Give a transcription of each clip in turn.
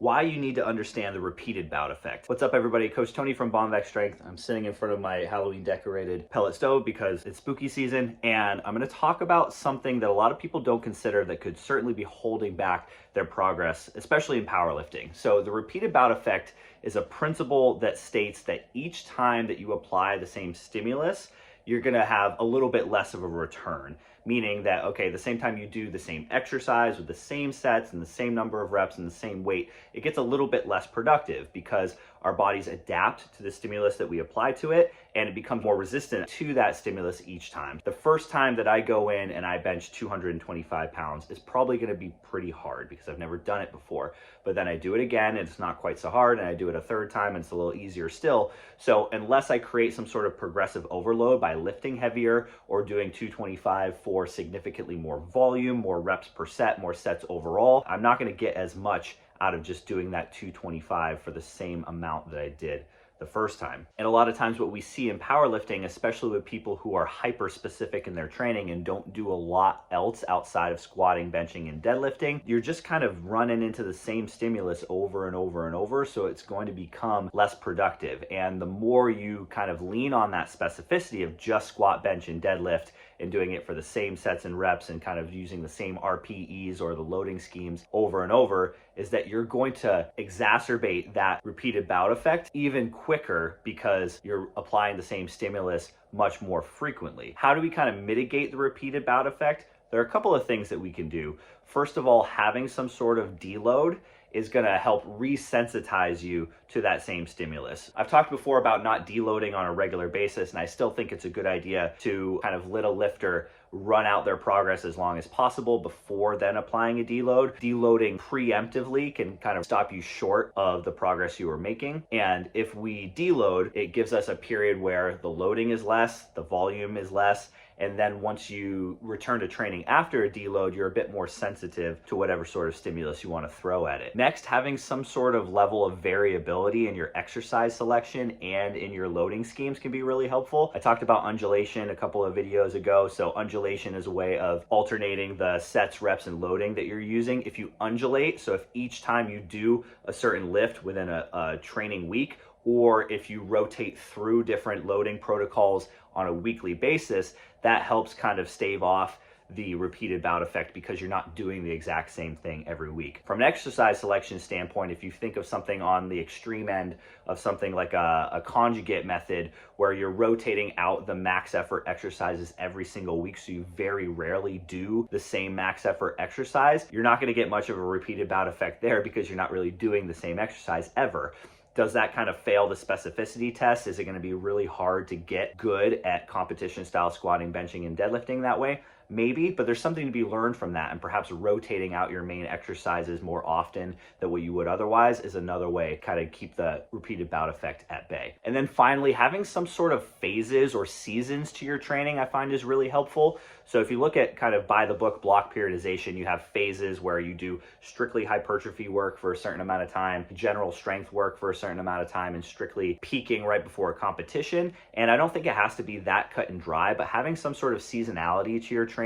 why you need to understand the repeated bout effect. What's up, everybody? Coach Tony from Bomb Strength. I'm sitting in front of my Halloween decorated pellet stove because it's spooky season, and I'm going to talk about something that a lot of people don't consider that could certainly be holding back their progress, especially in powerlifting. So the repeated bout effect is a principle that states that each time that you apply the same stimulus, you're going to have a little bit less of a return. Meaning that, okay, the same time you do the same exercise with the same sets and the same number of reps and the same weight, it gets a little bit less productive because our bodies adapt to the stimulus that we apply to it, and it becomes more resistant to that stimulus each time. The first time that I go in and I bench 225 pounds is probably going to be pretty hard because I've never done it before. But then I do it again and it's not quite so hard, and I do it a third time and it's a little easier still. So unless I create some sort of progressive overload by lifting heavier or doing 225 for significantly more volume, more reps per set, more sets overall, I'm not going to get as much out of just doing that 225 for the same amount that I did the first time. And a lot of times what we see in powerlifting, especially with people who are hyper specific in their training and don't do a lot else outside of squatting, benching, and deadlifting, you're just kind of running into the same stimulus over and over and over. So it's going to become less productive. And the more you kind of lean on that specificity of just squat, bench, and deadlift, and doing it for the same sets and reps and kind of using the same RPEs or the loading schemes over and over, is that you're going to exacerbate that repeated bout effect even quicker because you're applying the same stimulus much more frequently. How do we kind of mitigate the repeated bout effect? There are a couple of things that we can do. First of all, having some sort of deload is going to help resensitize you to that same stimulus. I've talked before about not deloading on a regular basis, and I still think it's a good idea to kind of let a lifter run out their progress as long as possible before then applying a deload. Deloading preemptively can kind of stop you short of the progress you are making. And if we deload, it gives us a period where the loading is less, the volume is less, and then once you return to training after a deload, you're a bit more sensitive to whatever sort of stimulus you want to throw at it. Next, having some sort of level of variability in your exercise selection and in your loading schemes can be really helpful. I talked about undulation a couple of videos ago. So undulation is a way of alternating the sets, reps, and loading that you're using. If you undulate, so if each time you do a certain lift within a training week, or if you rotate through different loading protocols on a weekly basis, that helps kind of stave off the repeated bout effect because you're not doing the exact same thing every week. From an exercise selection standpoint, if you think of something on the extreme end of something like a conjugate method where you're rotating out the max effort exercises every single week, so you very rarely do the same max effort exercise, you're not going to get much of a repeated bout effect there because you're not really doing the same exercise ever. Does that kind of fail the specificity test? Is it going to be really hard to get good at competition style squatting, benching, and deadlifting that way? Maybe, but there's something to be learned from that, and perhaps rotating out your main exercises more often than what you would otherwise is another way to kind of keep the repeated bout effect at bay. And then finally, having some sort of phases or seasons to your training I find is really helpful. So if you look at kind of by the book block periodization, you have phases where you do strictly hypertrophy work for a certain amount of time, general strength work for a certain amount of time, and strictly peaking right before a competition. And I don't think it has to be that cut and dry, but having some sort of seasonality to your training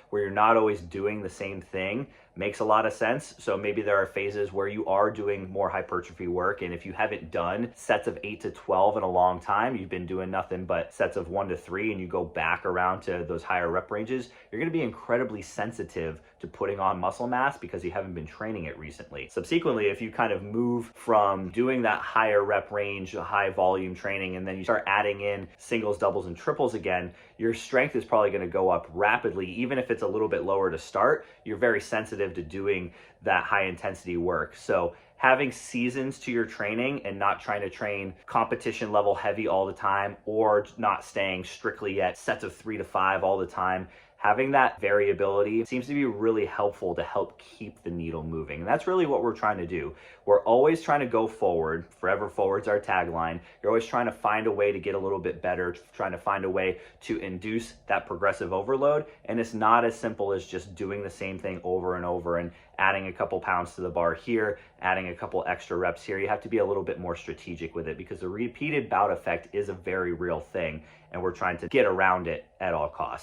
where you're not always doing the same thing makes a lot of sense. So maybe there are phases where you are doing more hypertrophy work, and if you haven't done sets of 8 to 12 in a long time, you've been doing nothing but sets of 1 to 3, and you go back around to those higher rep ranges, you're going to be incredibly sensitive to putting on muscle mass because you haven't been training it recently. Subsequently, if you kind of move from doing that higher rep range, high volume training, and then you start adding in singles, doubles, and triples again, your strength is probably going to go up rapidly. Even if it's a little bit lower to start, you're very sensitive to doing that high intensity work. So having seasons to your training and not trying to train competition level heavy all the time, or not staying strictly at sets of 3 to 5 all the time, having that variability seems to be really helpful to help keep the needle moving. And that's really what we're trying to do. We're always trying to go forward. Forever forward's our tagline. You're always trying to find a way to get a little bit better, trying to find a way to induce that progressive overload. And it's not as simple as just doing the same thing over and over and adding a couple pounds to the bar here, adding a couple extra reps here. You have to be a little bit more strategic with it because the repeated bout effect is a very real thing, and we're trying to get around it at all costs.